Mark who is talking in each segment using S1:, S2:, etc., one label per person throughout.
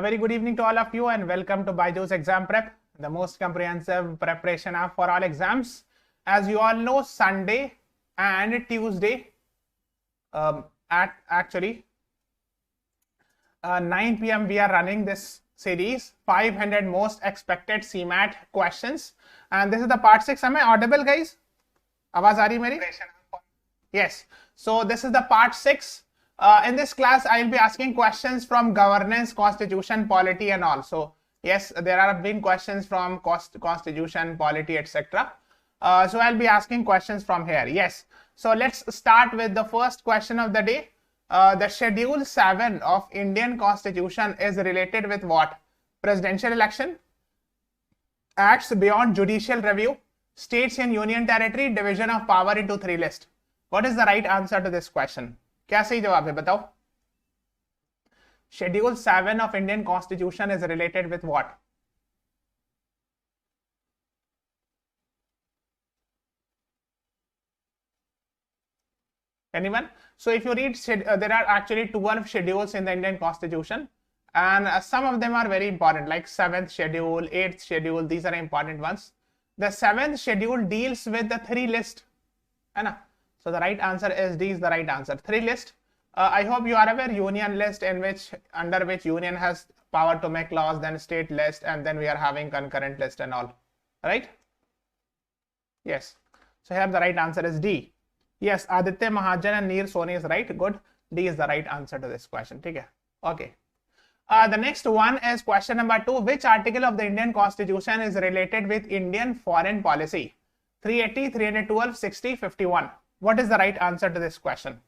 S1: A very good evening to all of you and welcome to BYJU'S Exam Prep, the most comprehensive preparation app for all exams. As you all know, Sunday and Tuesday at 9 p.m. we are running this series, 500 most expected CMAT questions, and this is the part 6. Am I audible, guys? Awaaz aa rahi meri? Yes. So this is the part 6. In this class, I will be asking questions from governance, constitution, polity, and all. So yes, there have been questions from constitution, polity, etc. So I'll be asking questions from here. Yes. So let's start with the first question of the day. The Schedule 7 of Indian Constitution is related with what? Presidential election, acts beyond judicial review, states and union territory, division of power into 3 lists. What is the right answer to this question? क्या सही जवाब है बताओ? Schedule 7 of Indian Constitution is related with what? Anyone? So if you read, there are actually 12 schedules in the Indian Constitution, and some of them are very important, like 7th schedule, 8th schedule. These are important ones. The 7th schedule deals with the 3 lists. So the right answer is D is the right answer. 3 list. I hope you are aware, union list, under which union has power to make laws, then state list, and then we are having concurrent list and all. Right? Yes. So here the right answer is D. Yes, Aditya Mahajan and Neer Soni is right. Good. D is the right answer to this question. Okay. The next one is question number 2. Which article of the Indian Constitution is related with Indian foreign policy? 380, 312, 60, 51. What is the right answer to this question?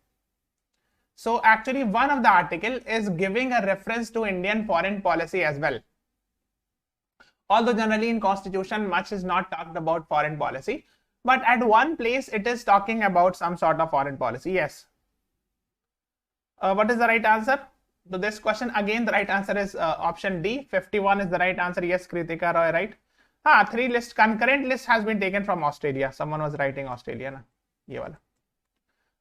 S1: So actually one of the article is giving a reference to Indian foreign policy as well. Although generally in Constitution much is not talked about foreign policy, but at one place it is talking about some sort of foreign policy. Yes. What is the right answer to this question? Again, the right answer is option D. 51 is the right answer. Yes, Kritika Roy, right? 3 list, concurrent list has been taken from Australia. Someone was writing Australia. Na?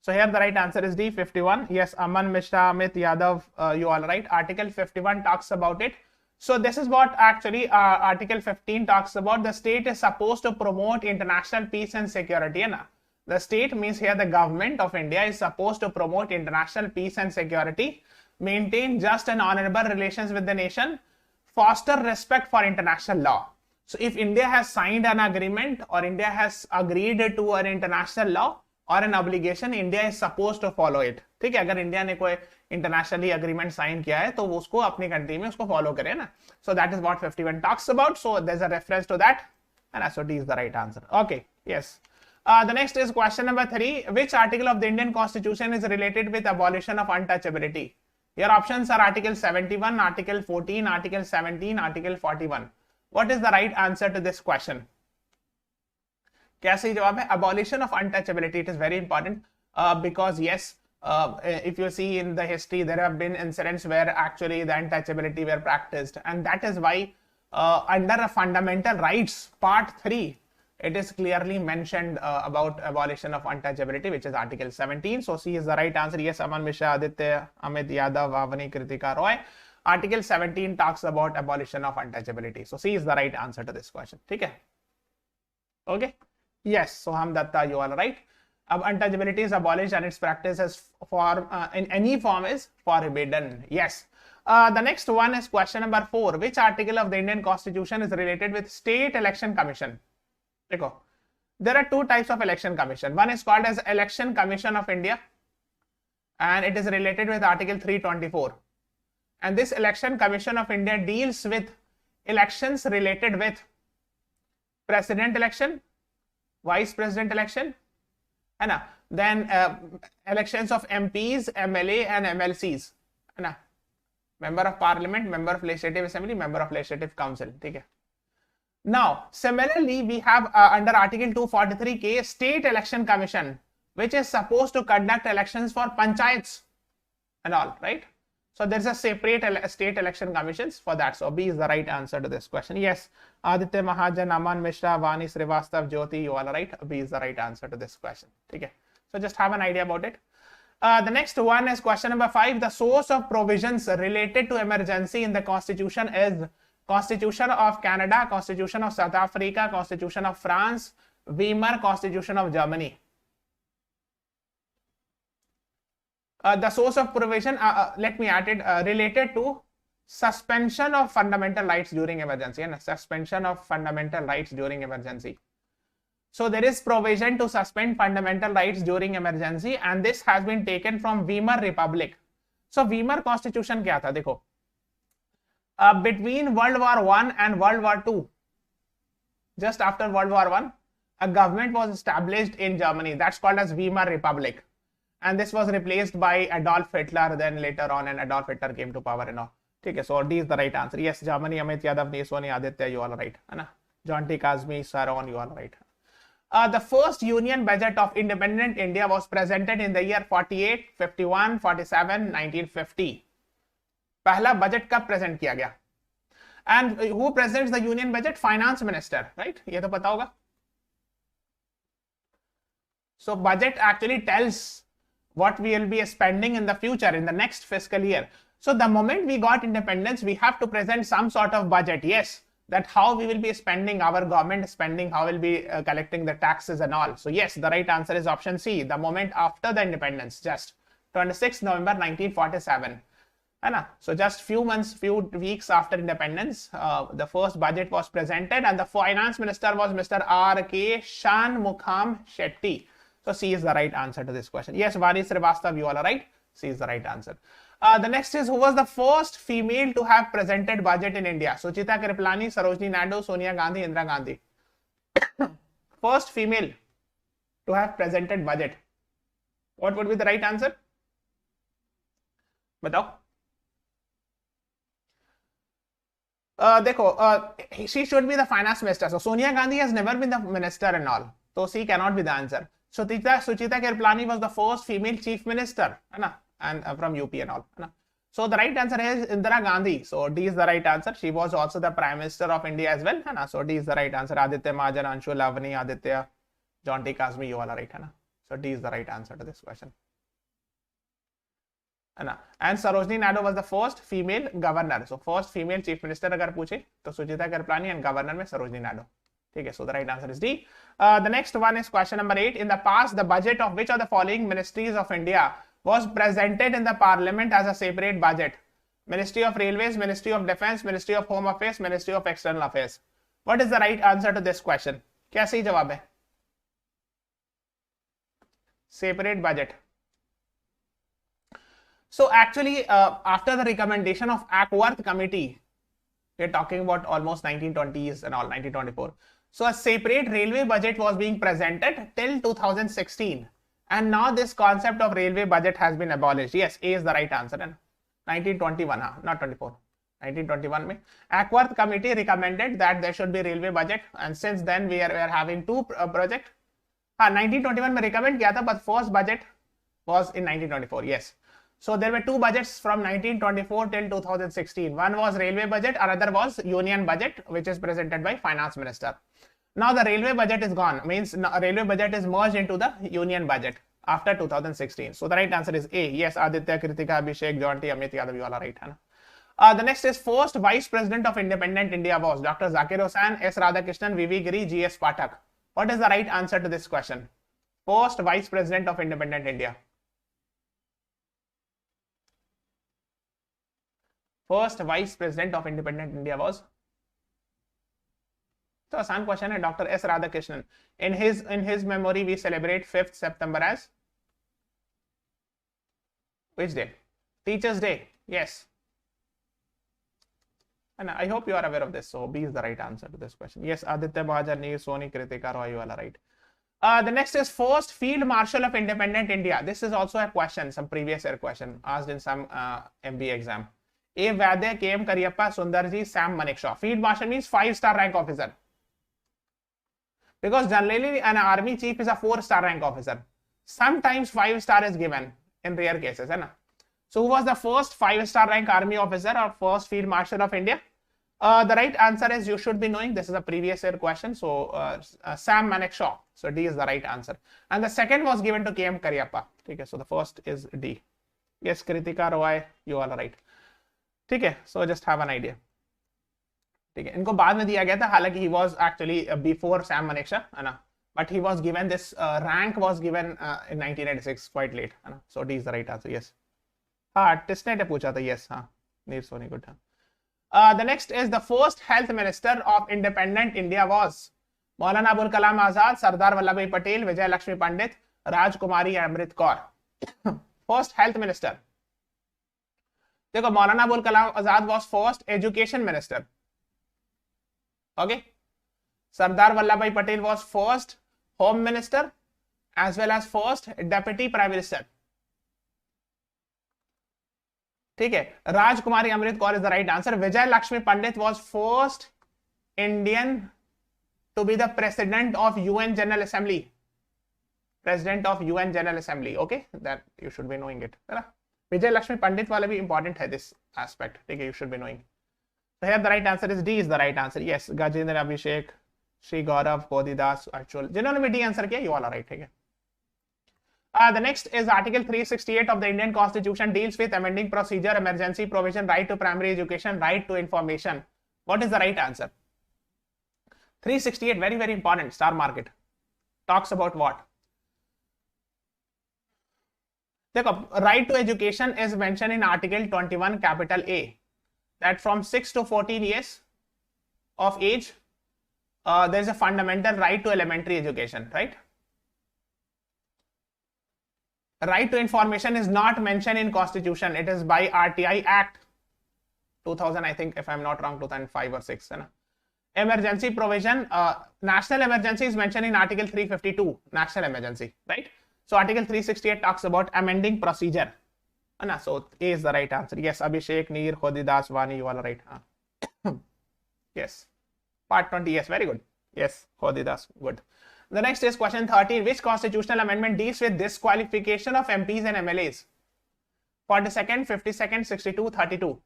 S1: So here the right answer is D, 51. Yes, Aman, Mishra, Amit, Yadav, you all right. Article 51 talks about it. So this is what actually Article 15 talks about. The state is supposed to promote international peace and security. The state means here the government of India is supposed to promote international peace and security, maintain just and honorable relations with the nation, foster respect for international law. So if India has signed an agreement or India has agreed to an international law or an obligation, India is supposed to follow it. ठीक है, अगर India ने कोई internationally agreement sign किया है तो वो उसको अपनी कंट्री में उसको फॉलो करे ना. So that is what 51 talks about. So there's a reference to that, and so D is the right answer. Okay, yes. The next is question number 3. Which article of the Indian Constitution is related with abolition of untouchability? Your options are Article 71, Article 14, Article 17, Article 41. What is the right answer to this question? क्या सही जवाब है? Abolition of untouchability. It is very important because yes, if you see in the history, there have been incidents where actually the untouchability were practiced, and that is why under a fundamental rights part 3, it is clearly mentioned about abolition of untouchability, which is Article 17. So C is the right answer. Yes, Aman, Mishra, Aditya, Amit, Yadav, Avani, Kritika Roy. Article 17 talks about abolition of untouchability. So C is the right answer to this question. Okay. Yes. So Ham Datta, you are right. Untouchability is abolished and its practice is in any form is forbidden. Yes. The next one is question number 4. Which article of the Indian Constitution is related with State Election Commission? There are 2 types of election commission. One is called as Election Commission of India, and it is related with Article 324. And this Election Commission of India deals with elections related with president election, vice president election, and then elections of MPs, MLA, and MLCs. Member of Parliament, Member of Legislative Assembly, Member of Legislative Council. Now, similarly, we have under Article 243K, State Election Commission, which is supposed to conduct elections for panchayats and all, right? So there's a separate state election commissions for that. So B is the right answer to this question. Yes, Aditya Mahajan, Aman Mishra, Vani Srivastav, Jyoti, you all are right. B is the right answer to this question. Okay. So just have an idea about it. The next one is question number 5. The source of provisions related to emergency in the Constitution is Constitution of Canada, Constitution of South Africa, Constitution of France, Weimar Constitution of Germany. The source of provision, let me add it, related to suspension of fundamental rights during emergency, and suspension of fundamental rights during emergency. So there is provision to suspend fundamental rights during emergency, and this has been taken from Weimar Republic. So Weimar Constitution क्या था देखो, between World War I and World War II, just after World War I, a government was established in Germany that's called as Weimar Republic, and this was replaced by Adolf Hitler then later on, and Adolf Hitler came to power and all. Okay, so D is the right answer. Yes, Germany, Amit Yadav, Neswani, Aditya, you all right. John T. Kazmi, Saron, you all right. The first union budget of independent India was presented in the year 48, 51, 47, 1950. पहला budget कब present किया गया? And who presents the union budget? Finance minister, right? ये तो पता होगा. So budget actually tells what we will be spending in the future, in the next fiscal year. So the moment we got independence, we have to present some sort of budget, yes, that how we will be spending, our government spending, how we'll be collecting the taxes and all. So yes, the right answer is option C, the moment after the independence, just 26 November 1947. So just few weeks after independence, the first budget was presented, and the finance minister was Mr. R.K. Shanmukham Shetty. So C is the right answer to this question. Yes, Vani Srivastav, you all are right. C is the right answer. The next is, who was the first female to have presented budget in India? Suchita Kriplani, Sarojini Naidu, Sonia Gandhi, Indira Gandhi. First female to have presented budget. What would be the right answer? Batao. She should be the finance minister. So Sonia Gandhi has never been the minister and all. So C cannot be the answer. Suchita Kriplani was the first female chief minister, and from UP and all. So the right answer is Indira Gandhi. So D is the right answer. She was also the Prime Minister of India as well. So D is the right answer. Aditya Mahajan, Anshu Lavani, Aditya, John T. Kazmi, you all are right. So D is the right answer to this question. And Sarojini Naidu was the first female governor. So first female chief minister agar puche, to Suchita Kriplani, and governor mein Sarojini Naidu. Okay, so the right answer is D. The next one is question number 8. In the past, the budget of which of the following ministries of India was presented in the parliament as a separate budget? Ministry of Railways, Ministry of Defense, Ministry of Home Affairs, Ministry of External Affairs. What is the right answer to this question? क्या सही जवाब है? Separate budget. So actually, after the recommendation of Ackworth Committee, we're talking about almost 1920s and all, 1924. So a separate railway budget was being presented till 2016. And now this concept of railway budget has been abolished. Yes, A is the right answer. And 1921, not 24. 1921 mein Ackworth Committee recommended that there should be railway budget, and since then we are having two projects. 1921 mein recommend kiya tha, but first budget was in 1924. Yes. So there were two budgets from 1924 till 2016. One was railway budget, another was union budget, which is presented by finance minister. Now the railway budget is gone, means railway budget is merged into the union budget after 2016. So the right answer is A. Yes, Aditya, Kritika, Abhishek, John T, Amit Yadav, you all are right. The next is, first vice president of independent India was Dr. Zakir Hussain, S. Radhakrishnan, V.V. Giri, G.S. Pathak. What is the right answer to this question? First vice president of independent India. First vice president of independent India was? So आसान question है. Doctor S Radhakrishnan. In his memory we celebrate 5th September as which day? Teachers Day. Yes. And I hope you are aware of this. So B is the right answer to this question. Yes, Aditya Mahajan, Soni, Kritika, Roy, you all are right. The next is, first field marshal of independent India. This is also a question, some previous year question asked in some MBA exam. A. Vaidya, K.M. Karyappa, Sundarji, Sam Manekshaw. Field marshal means 5-star rank officer. Because generally an army chief is a 4-star rank officer. Sometimes 5-star is given in rare cases. So who was the first 5-star rank army officer or first field marshal of India? The right answer is, you should be knowing, this is a previous year question. So Sam Manekshaw. So D is the right answer. And the second was given to KM Cariappa. Okay, so the first is D. Yes, Kritika Roy, you are right. Okay, so just have an idea. ठीक है, इनको बाद में दिया गया था, हालांकि he was actually before Sam Manekshaw, है ना, but he was given this rank was given in 1986, quite late, है ना. So D is the right answer. Yes. हाँ, टेस्टनेट ने पूछा था. Yes, हाँ, Neer Soni good. The next is the first health minister of independent India was Maulana Abul Kalam Azad, Sardar Vallabh भाई पटेल, विजय लक्ष्मी पंडित, राजकुमारी Amrit Kaur. First health minister. देखो, Maulana Abul Kalam Azad was first education minister. Okay. Sardar Vallabhbhai Patel was first home minister as well as first deputy prime minister. ठीक है. Rajkumari Amrit Kaur is the right answer. Vijay Lakshmi Pandit was first Indian to be the president of UN General Assembly. President of UN General Assembly. Okay, that you should be knowing it. Vijay Lakshmi Pandit वाला भी important है this aspect. ठीक है, you should be knowing. So here the right answer is D is the right answer. Yes, Gajendra Abhishek, Sri Gaurav, Kodidas, actual. जिन्होंने भी D answer किया, you all are right. ठीक है. The next is Article 368 of the Indian Constitution deals with amending procedure, emergency provision, right to primary education, right to information. What is the right answer? 368, very, very important. Star market. Talks about what? देखो, right to education is mentioned in Article 21 capital A. That from 6 to 14 years of age, there is a fundamental right to elementary education, right? Right to information is not mentioned in Constitution. It is by RTI Act 2000, I think, if I'm not wrong, 2005 or 6. Emergency provision, national emergency is mentioned in Article 352, national emergency, right? So Article 368 talks about amending procedure. So A is the right answer. Yes, Abhishek, Neer, Khodidas, Vani, you all are right. Yes. Part 20, yes, very good. Yes, Khodidas, good. The next is question 13. Which constitutional amendment deals with disqualification of MPs and MLAs? 42nd, 52nd, 62, 32.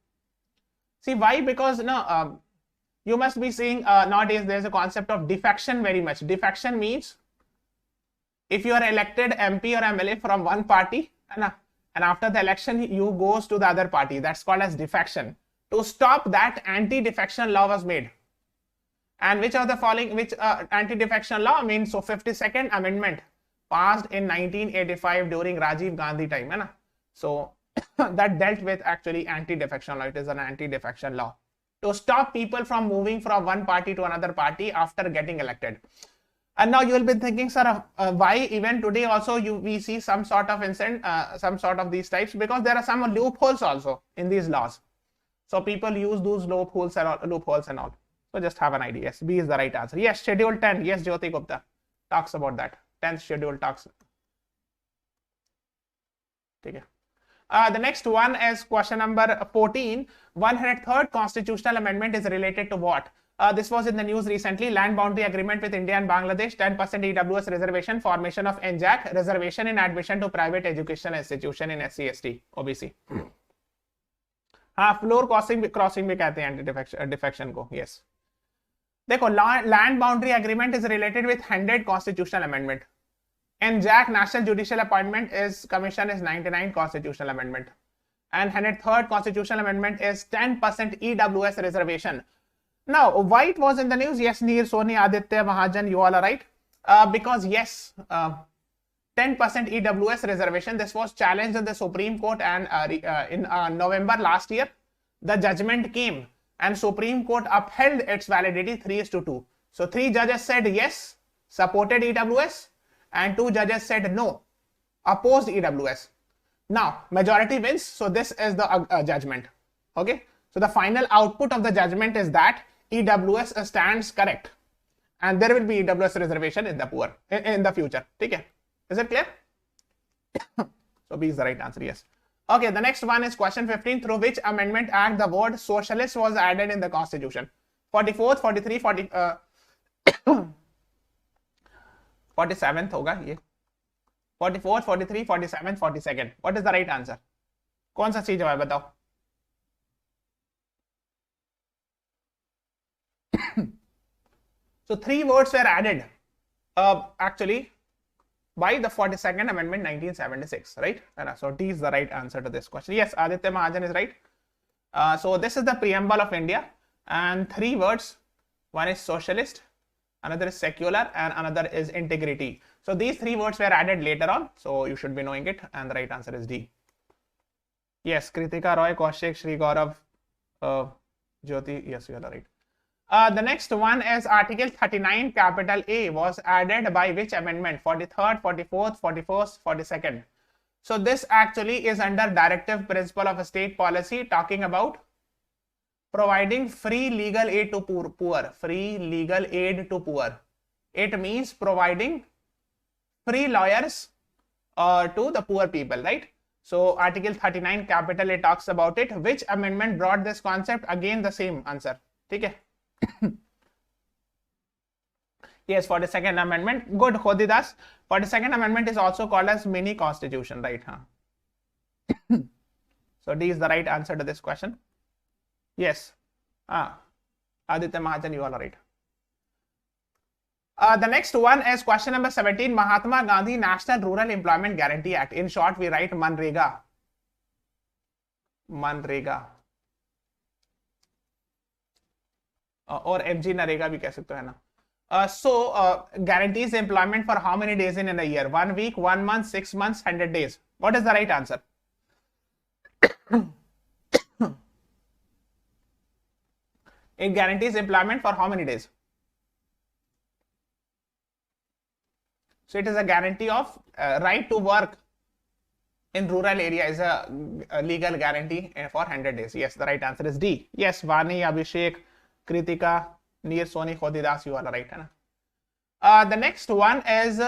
S1: See, why? Because you must be seeing nowadays there's a concept of defection very much. Defection means if you are elected MP or MLA from one party, and after the election you goes to the other party, that's called as defection. To stop that, anti-defection law was made. And which of the following, which anti-defection law means? So 52nd amendment passed in 1985 during Rajiv Gandhi time. So that dealt with actually anti-defection law. It is an anti-defection law to stop people from moving from one party to another party after getting elected. And now you will be thinking, sir, why even today also we see some sort of incident, some sort of these types, because there are some loopholes also in these laws. So people use those loopholes and all. So just have an idea. Yes, B is the right answer. Yes, Schedule 10. Yes, Jyoti Gupta talks about that. 10th schedule talks. Okay. The next one is question number 14. 103rd constitutional amendment is related to what? This was in the news recently. Land boundary agreement with India and Bangladesh, 10% EWS reservation, formation of NJAC, reservation in admission to private educational institution in SC, ST, OBC. हाँ, floor crossing भी कहते हैं anti defection को. Yes, देखो, land boundary agreement is related with 100 constitutional amendment. NJAC, National Judicial Appointment is Commission, is 99 constitutional amendment, and 103rd constitutional amendment is 10% EWS reservation. Now, why it was in the news? Yes, Neer, Soni, Aditya, Mahajan, you all are right. Because yes, 10% EWS reservation, this was challenged in the Supreme Court, and in November last year, the judgment came and Supreme Court upheld its validity 3:2. So 3 judges said yes, supported EWS, and 2 judges said no, opposed EWS. Now, majority wins, so this is the judgment. Okay, so the final output of the judgment is that EWS stands correct, and there will be EWS reservation in the future. Okay, is it clear? So B is the right answer. Yes. Okay, the next one is question 15. Through which amendment act the word socialist was added in the constitution? 44th, 43, 40, 47th होगा ये. 44th, 43, 47th, 42nd. What is the right answer? कौन सा चीज है बताओ? So 3 words were added actually by the 42nd Amendment 1976, right? So D is the right answer to this question. Yes, Aditya Mahajan is right. So this is the preamble of India, and 3 words. One is socialist, another is secular, and another is integrity. So these 3 words were added later on, so you should be knowing it, and the right answer is D. Yes, Kritika Roy, Kaushik, Shri Gaurav, Jyoti, yes, you are right. The next one is Article 39 capital A was added by which amendment? 43rd, 44th, 41st, 42nd. So this actually is under directive principle of a state policy, talking about providing free legal aid to poor. Free legal aid to poor. It means providing free lawyers to the poor people, right? So Article 39 capital A talks about it. Which amendment brought this concept? Again the same answer. Okay. Yes, 42nd amendment. Good, Khodidas. 42nd amendment is also called as mini constitution, right? Huh? So D is the right answer to this question. Yes. Aditya Mahajan, you are right. The next one is question number 17. Mahatma Gandhi National Rural Employment Guarantee Act. In short, we write Manrega. Manrega. और MG NREGA भी कह सकते हो, है ना? So guarantees employment for how many days in a year? 1 week, 1 month, 6 months, 100 days. What is the right answer? It guarantees employment for how many days? So it is a guarantee of right to work in rural area is a legal guarantee for 100 days. Yes, the right answer is D. Yes, Vani, Abhishek, Kritika, Neer, Soni, Khodidas, you are right. The next one is,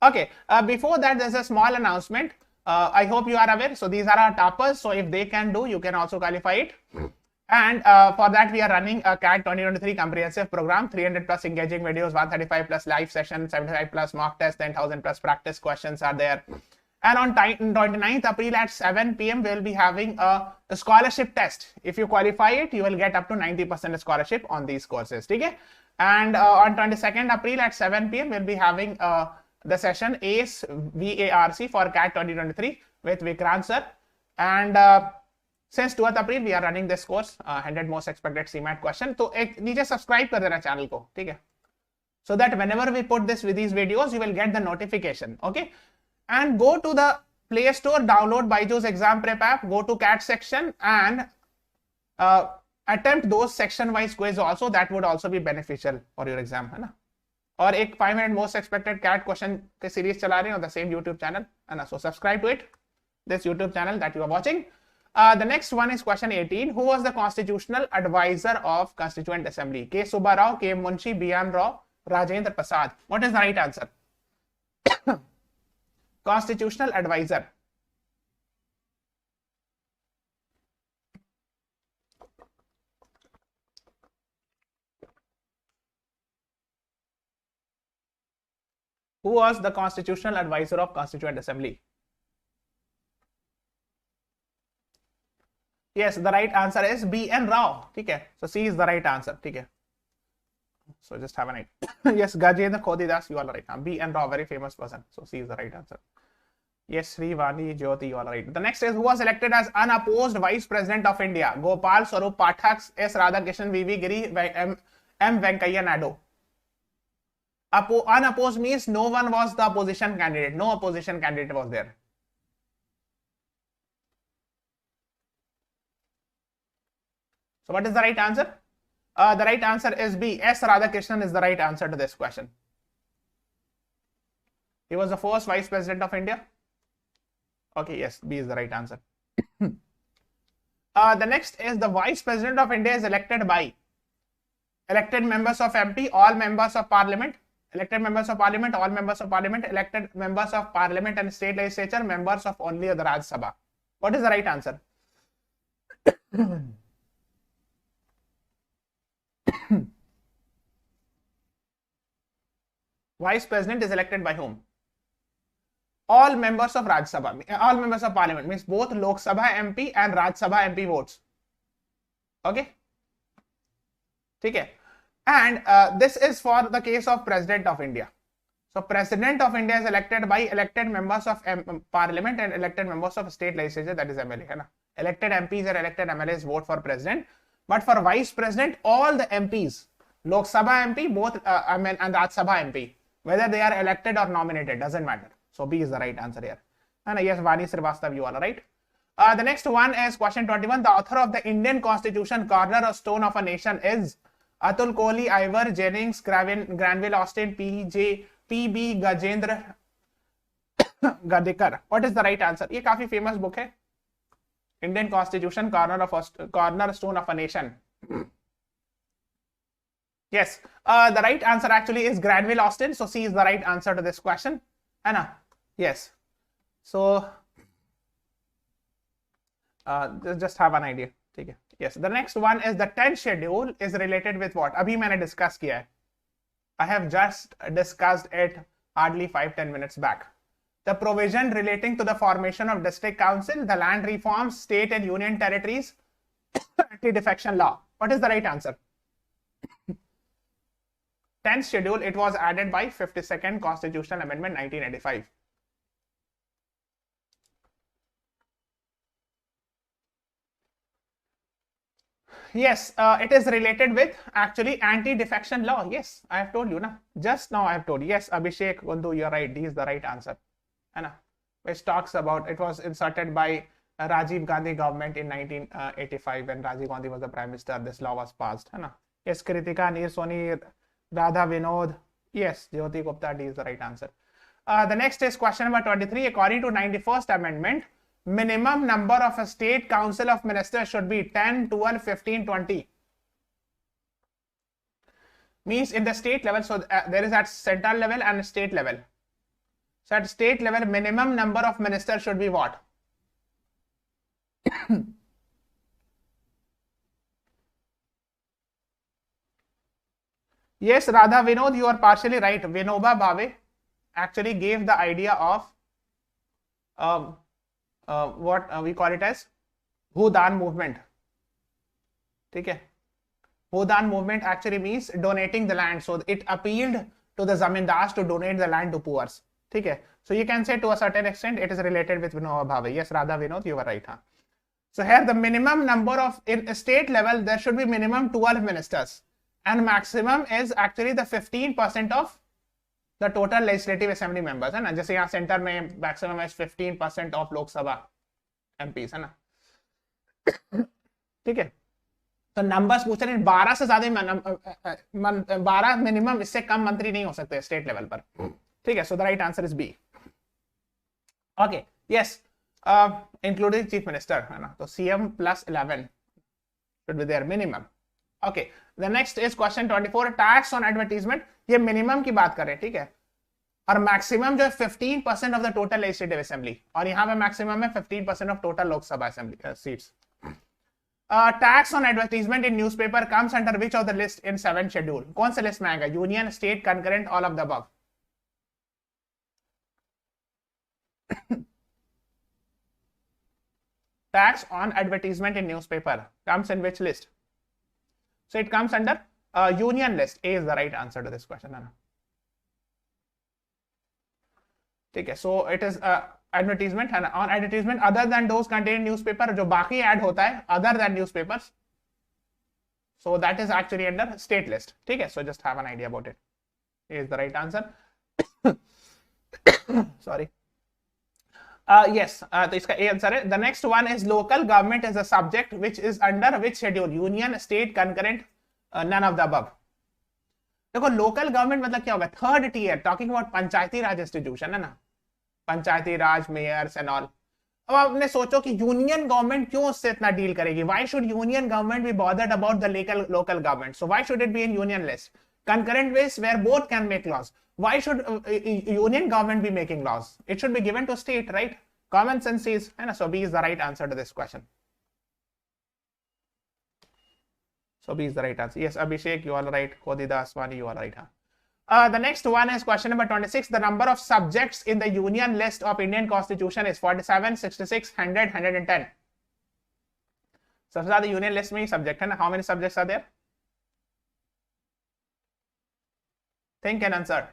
S1: okay, before that there's a small announcement. I hope you are aware. So these are our toppers. So if they can do, you can also qualify it. And for that we are running a CAT 2023 comprehensive program, 300 plus engaging videos, 135 plus live sessions, 75 plus mock tests, 10,000 plus practice questions are there. And on 29th April at 7 PM, we will be having a scholarship test. If you qualify it, you will get up to 90% scholarship on these courses. Okay? And on 22nd April at 7 PM, we will be having the session ACE VARC for CAT 2023 with Vikrant sir. And since 12th April, we are running this course, 100 most expected CMAT question. So, नीचे subscribe कर देना channel को, ठीक है? So that whenever we put this with these videos, you will get the notification. Okay? And go to the Play Store, download BYJU'S Exam Prep app, go to CAT section and attempt those section-wise quiz also. That would also be beneficial for your exam, है ना? और एक 500 most expected CAT question के series चला रहे हैं on the same YouTube channel, है ना? So subscribe to it, this YouTube channel that you are watching. The next one is question 18. Who was the constitutional advisor of Constituent Assembly? K. Subba Rao, K. Munshi, B.M. Rao, Rajendra Prasad. What is the right answer? Constitutional advisor. Who was the constitutional advisor of Constituent Assembly? Yes, the right answer is B.N. Rao. Okay, so C is the right answer. Okay, so just have an idea. Yes, Gajendra Khodidas, you are right. B.N. Rao, very famous person. So C is the right answer. Yes, Sri Vani Jyoti, you are right. The next is who was elected as unopposed Vice President of India? Gopal Swarup Pathak, S. Radhakrishnan, V.V. Giri, M. Venkaiah Naidu. Unopposed means no one was the opposition candidate. No opposition candidate was there. So what is the right answer? The right answer is B. S. Radhakrishnan is the right answer to this question. He was the first Vice President of India. Okay, yes, B is the right answer. The next is the Vice President of India is elected by elected members of MP, all members of Parliament, elected members of Parliament, all members of Parliament, elected members of Parliament and State Legislature, members of only the Rajya Sabha. What is the right answer? Vice President is elected by whom? All members of Rajya Sabha, all members of Parliament, means both Lok Sabha MP and Rajya Sabha MP votes. Okay? ठीक है? And this is for the case of President of India. So President of India is elected by elected members of Parliament and elected members of state legislature, that is MLA. है ना? Elected MPs and elected MLAs vote for President. But for Vice President, all the MPs, Lok Sabha MP, both and Rajya Sabha MP, whether they are elected or nominated, doesn't matter. So B is the right answer here. And yes, Vani Srivastava, you are right. The next one is question 21. The author of the Indian Constitution, Cornerstone of a Nation, is Atul Kohli, Ivor Jennings, Granville Austin, P.B. Gajendra Gadikar. What is the right answer? ये काफी famous book है. Indian Constitution, Cornerstone of a Nation. Yes, the right answer actually is Granville Austin. So C is the right answer to this question. Anna, yes. So just have an idea. Okay. Yes, the next one is the 10th schedule is related with what? अभी मैंने discuss किया है. I have just discussed it hardly 5-10 minutes back. The provision relating to the formation of district council, the land reforms, state and union territories, anti-defection law. What is the right answer? 10th schedule, it was added by 52nd Constitutional Amendment 1985. Yes, it is related with actually anti-defection law. Yes, I have told you na. Just now I have told you. Yes, Abhishek Gundu, you're right. D is the right answer. Which talks about, it was inserted by Rajiv Gandhi government in 1985 when Rajiv Gandhi was the prime minister. This law was passed. Yes, Kritika, Neer Soni, Radha Vinod. Yes, Jyoti Gupta, D is the right answer. The next is question number 23. According to 91st Amendment, minimum number of a state council of ministers should be 10, 12, 15, 20. Means in the state level, so there is at central level and state level. So at state level, minimum number of ministers should be what? Yes, Radha Vinod, you are partially right. Vinoba Bhave actually gave the idea of what we call it as Bhudan movement. Okay. Bhudan movement actually means donating the land. So it appealed to the zamindars to donate the land to poor. Okay. So you can say to a certain extent it is related with Vinoba Bhave. Yes, Radha Vinod, you were right. Huh? So here the minimum number of, in state level, there should be minimum 12 ministers. And maximum is actually the 15% of the total legislative assembly members. है ना? जैसे यहाँ center में maximum is 15% of Lok Sabha MPs है ना? ठीक है? तो numbers पूछ रहे हैं 12 से ज़्यादा 12 minimum, इससे कम मंत्री नहीं हो सकते state level पर. ठीक है? So the right answer is B. Okay. Yes. Including chief minister है ना? तो CM plus 11 should be their minimum. Okay. The next is question 24. Tax on advertisement. ये minimum की बात कर रहे हैं, ठीक है? और maximum जो है 15% of the total legislative assembly. और यहाँ पे maximum है 15% of total Lok Sabha assembly seats. Tax on advertisement in newspaper comes under which of the list in 7th schedule? कौन से list में आएगा? Union, state, concurrent, all of the above. Tax on advertisement in newspaper comes in which list? So it comes under union list. A is the right answer to this question. Okay, so it is advertisement and on advertisement other than those contained in newspaper, जो बाकी add होता है other than newspapers. So that is actually under state list. Okay, so just have an idea about it. A is the right answer. Sorry. Yes, तो इसका A answer है. The next one is local government is a subject which is under which schedule? Union, state, concurrent, none of the above. देखो local government मतलब क्या होगा? Third tier, talking about Panchayati Raj institution है ना? पंचायती राज, mayors and all. अब आपने सोचो कि यूनियन गवर्नमेंट क्यों उससे इतना डील करेगी? Why should union government be bothered about the local government? So why should it be in union list? Concurrent ways where both can make laws. Why should union government be making laws? It should be given to state, right? Common sense is, and so B is the right answer to this question. So B is the right answer. Yes, Abhishek, you are right. Kodida Aswani, you are right. Huh? The next one is question number 26. The number of subjects in the union list of Indian Constitution is 47, 66, 100, 110. सबसे ज़्यादा union list में ही subject है ना? How many subjects are there? Think and answer.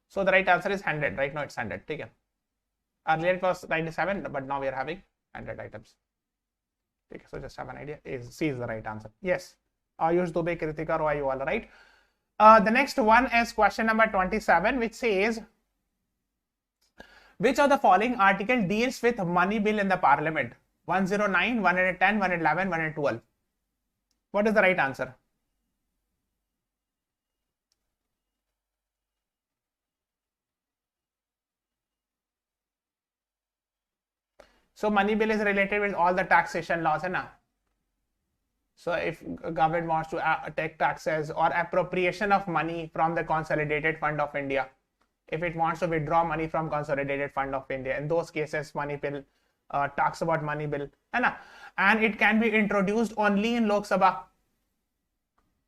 S1: So the right answer is 100. Right now it's 100. Okay. Earlier it was 97, but now we are having 100 items. Okay, so just have an idea. C is the right answer. Yes. Ayush Dubey, Kritika Roy, you all are right. The next one is question number 27, which says, which of the following article deals with money bill in the parliament? 109, 110, 111, 112. What is the right answer? So money bill is related with all the taxation laws, hai na? So if government wants to take taxes or appropriation of money from the consolidated fund of India, if it wants to withdraw money from consolidated fund of India, in those cases money bill talks about money bill, hai na? And it can be introduced only in Lok Sabha.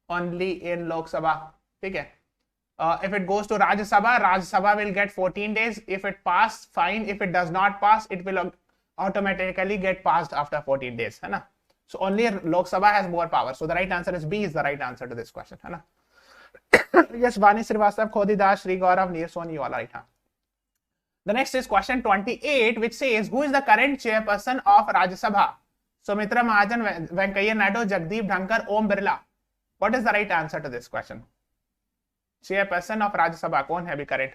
S1: Only in Lok Sabha. Okay. If it goes to Rajya Sabha will get 14 days. If it passes, fine. If it does not pass, it will automatically get passed after 14 days. Hai na? So only Lok Sabha has more power. So the right answer is B is the right answer to this question. Hai na? Yes, Vani Srivastav, Khodi Das, Sri Gaurav, Neer Soni, you all right. Huh? The next is question 28, which says, who is the current chairperson of Rajya Sabha? Sumitra Mahajan, Venkaiah Naidu, Jagdeep Dhankar, Om Birla. What is the right answer to this question? Chairperson of Rajya Sabha, कौन है अभी current?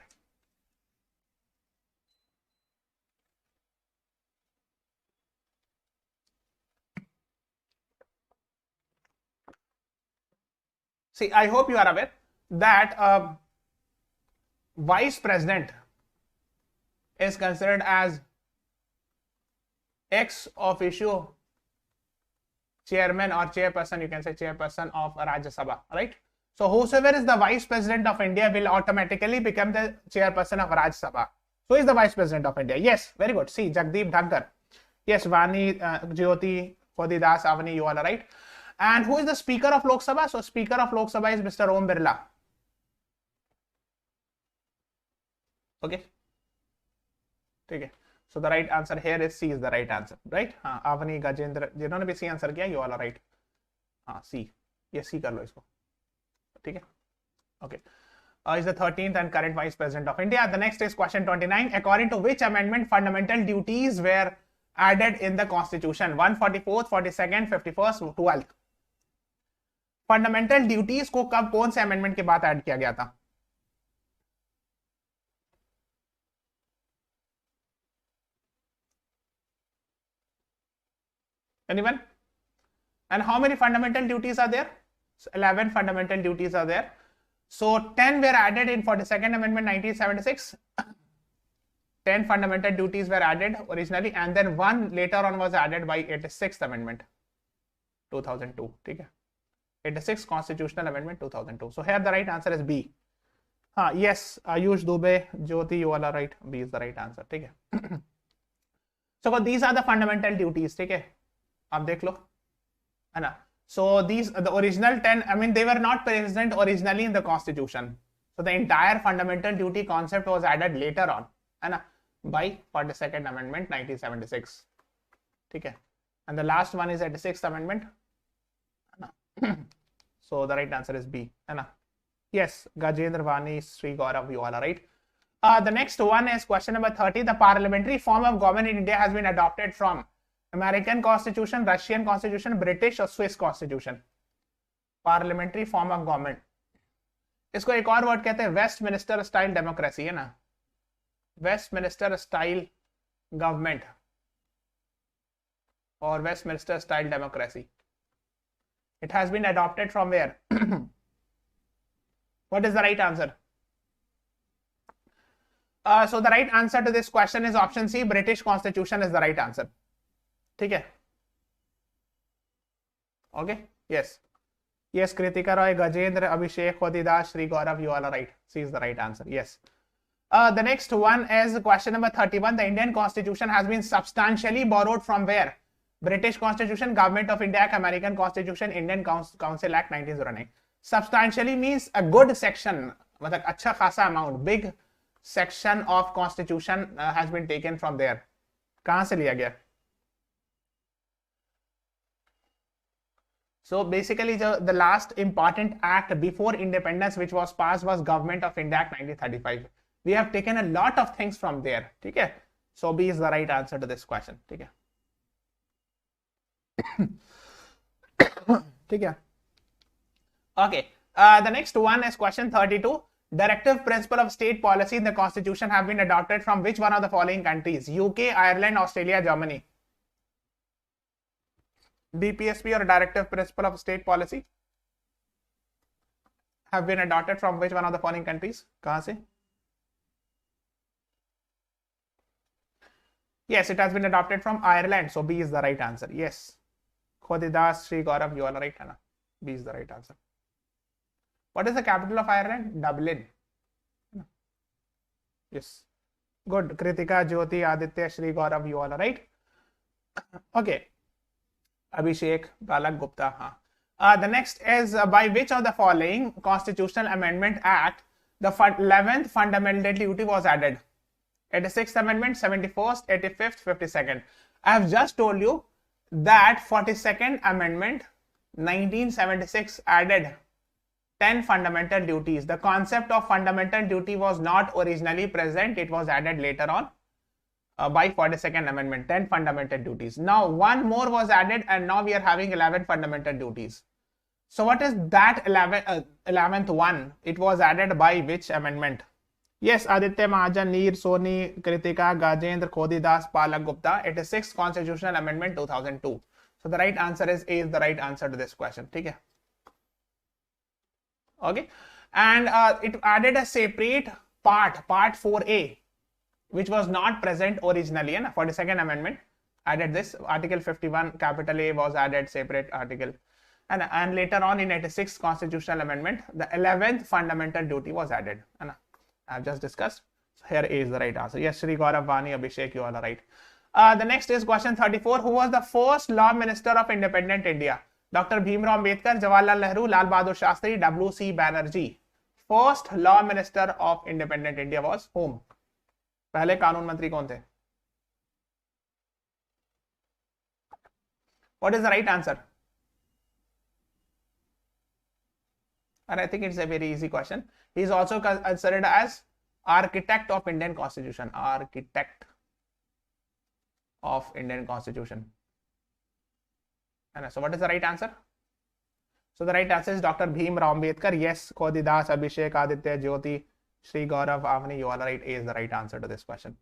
S1: See, I hope you are aware that vice president is considered as ex officio chairman or chairperson, you can say chairperson of Rajya Sabha, right? So whosoever is the vice president of India will automatically become the chairperson of Rajya Sabha. So is the vice president of India. Yes, very good. See, Jagdeep Dhankar. Yes, Vani, Jyoti, Khodi Das, Avani, you all are right. And who is the Speaker of Lok Sabha? So Speaker of Lok Sabha is Mr. Om Birla. Okay. Okay. So the right answer here is C is the right answer, right? Avani, Gajendra, जिन्होंने भी C answer किया, you all are right. C. Yes, C कर लो इसको. ठीक है? Okay. Is the 13th and current Vice President of India. The next is question 29. According to which amendment fundamental duties were added in the Constitution? 144th, 42nd, 51st, 12th. Fundamental duties को कब कौन से amendment के बाद add किया गया था? Anyone? And how many fundamental duties are there? So 11 fundamental duties are there. So 10 were added in 42nd Amendment 1976. 10 fundamental duties were added originally, and then one later on was added by 86th Amendment 2002. Okay? 86th Constitutional Amendment 2002. So here the right answer is B. Yes, Ayush Dubey, Jyoti, you all are right. B is the right answer. Okay? So these are the fundamental duties. Okay? आप देख लो, है ना? So these the original 10, I mean they were not present originally in the Constitution. So the entire fundamental duty concept was added later on, है ना? By 42nd Amendment 1976. Okay? And the last one is 86th Amendment. So the right answer is B. है ना? Yes, Gajendra, Vani, Sri Gaurav, you all are right. The next one is question number 30. The parliamentary form of government in India has been adopted from American Constitution, Russian Constitution, British or Swiss Constitution. Parliamentary form of government. इसको एक और word कहते हैं Westminster style democracy, है ना? Westminster style government और Westminster style democracy. It has been adopted from where? What is the right answer? So the right answer to this question is option C. British Constitution is the right answer. ठीक है? Okay? Yes. Yes, Kritika Roy, Gajendra, Abhishek, Khodidas, Sri Gaurav, you all are right. C is the right answer. Yes. The next one is question number 31. The Indian Constitution has been substantially borrowed from where? British Constitution, Government of India Act, American Constitution, Indian Council Act 1909. Substantially means a good section, मतलब अच्छा खासा amount, big section of Constitution has been taken from there. कहाँ से लिया गया? So basically the last important act before independence which was passed was Government of India Act 1935. We have taken a lot of things from there. Okay? So B is the right answer to this question. Okay? Okay. The next one is question 32. Directive principle of state policy in the constitution have been adopted from which one of the following countries? UK, Ireland, Australia, Germany. DPSP or directive principle of state policy have been adopted from which one of the following countries? Kahan se? Yes, it has been adopted from Ireland. So B is the right answer. Yes. Khodidas, Sri Gaurav, you are right. Hai na? B is the right answer. What is the capital of Ireland? Dublin. Yes. Good. Kritika, Jyoti, Aditya, Sri Gaurav, you all are right. Okay. Abhishek, Balak, Gupta. The next is by which of the following Constitutional Amendment Act the 11th fundamental duty was added? 86th Amendment, 71st, 85th, 52nd. I have just told you that 42nd Amendment 1976 added 10 fundamental duties. The concept of fundamental duty was not originally present. It was added later on by 42nd Amendment, 10 fundamental duties. Now, one more was added and now we are having 11 fundamental duties. So, what is that 11th one? It was added by which amendment? Yes, Aditya, Mahajan, Neer, Soni, Kritika, Gajendra, Khodidas, Palak, Gupta. It is 6th Constitutional Amendment 2002. So, the right answer is A is the right answer to this question. Okay. Okay. And it added a separate part 4A, which was not present originally in 42nd Amendment. Added this. Article 51, capital A was added, separate article. And later on in 86th Constitutional Amendment, the 11th fundamental duty was added. I have just discussed. So here A is the right answer. Yes, Sri Gaurav, Vani, Abhishek, you all are right. The next is question 34. Who was the first Law Minister of Independent India? Dr. Bhimrao Ambedkar, Jawaharlal Nehru, Lal Bahadur Shastri, W.C. Banerjee. First Law Minister of Independent India was whom? पहले कानून मंत्री कौन थे? What is the right answer? And I think it's a very easy question. He is also considered as architect of Indian Constitution. Architect of Indian Constitution. And so what is the right answer? So the right answer is Dr. Bhimrao Ambedkar. Yes, Khodidas, Abhishek, Aditya, Jyoti, Sri Gaurav, Avani, you all are right. A is the right answer to this question.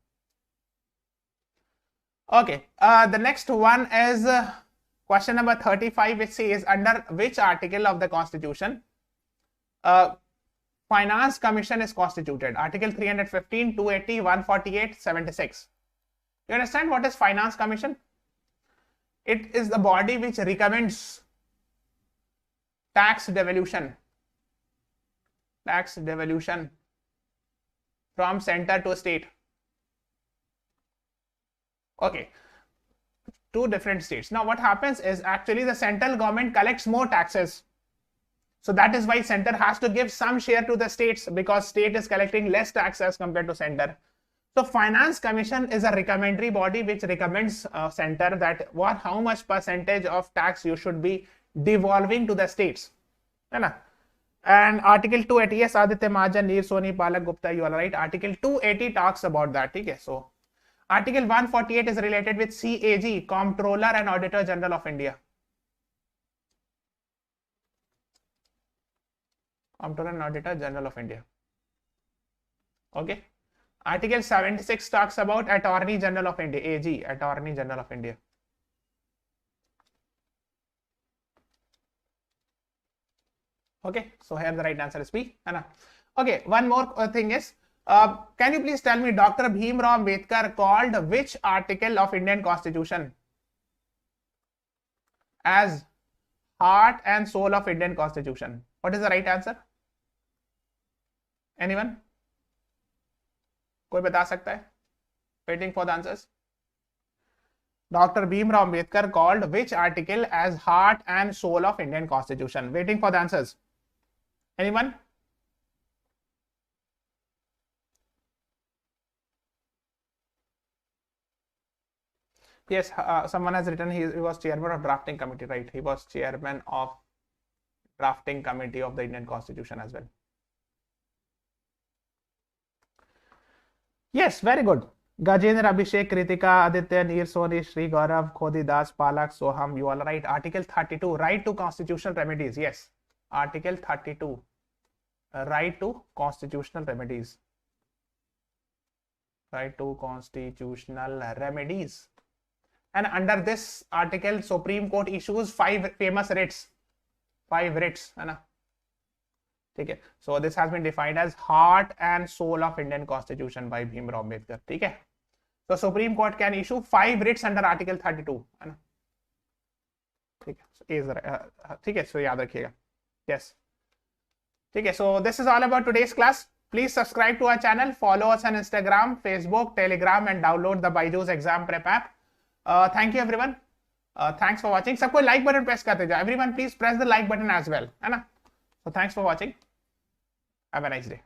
S1: Okay, the next one is question number 35, which says under which article of the Constitution Finance Commission is constituted? Article 315, 280, 148, 76. You understand what is Finance Commission? It is the body which recommends tax devolution from center to state. Okay, two different states. Now what happens is actually the central government collects more taxes. So that is why center has to give some share to the states because state is collecting less tax as compared to center. So Finance Commission is a recommendatory body which recommends center that how much percentage of tax you should be devolving to the states. And Article 280, yes, Aditya, Mahajan, Neer, Soni, Palak, Gupta, you are right. Article 280 talks about that. Okay, so Article 148 is related with CAG, Comptroller and Auditor General of India. Comptroller and Auditor General of India. Okay. Article 76 talks about Attorney General of India, AG, Attorney General of India. Okay, so here the right answer is B. Okay, one more thing is, can you please tell me Dr. Bhimrao Ambedkar called which article of Indian Constitution as heart and soul of Indian Constitution? What is the right answer? Anyone? कोई बता सकता है? Waiting for the answers. Dr. Bhimrao Ambedkar called which article as heart and soul of Indian Constitution? Waiting for the answers. Anyone? Yes, someone has written he was chairman of drafting committee, right? He was chairman of drafting committee of the Indian Constitution as well. Yes, very good. Gajendra, Abhishek, Kritika, Aditya, Neer, Soni, Shri, Gaurav, Khodi, Das, Palak, Soham, you all right. Article 32, right to constitutional remedies. Yes, Article 32, right to constitutional remedies. Right to constitutional remedies. And under this article, Supreme Court issues 5 famous writs. 5 writs. Okay. So this has been defined as heart and soul of Indian Constitution by Bhimrao Ambedkar. Okay. So Supreme Court can issue 5 writs under Article 32. Okay. So याद रखिएगा. Yes. Okay. So this is all about today's class. Please subscribe to our channel, follow us on Instagram, Facebook, Telegram, and download the BYJU'S Exam Prep app. Thank you everyone. Thanks for watching. सबको like button press करते जाओ. Everyone please press the like button as well. है ना? So thanks for watching. Have a nice day.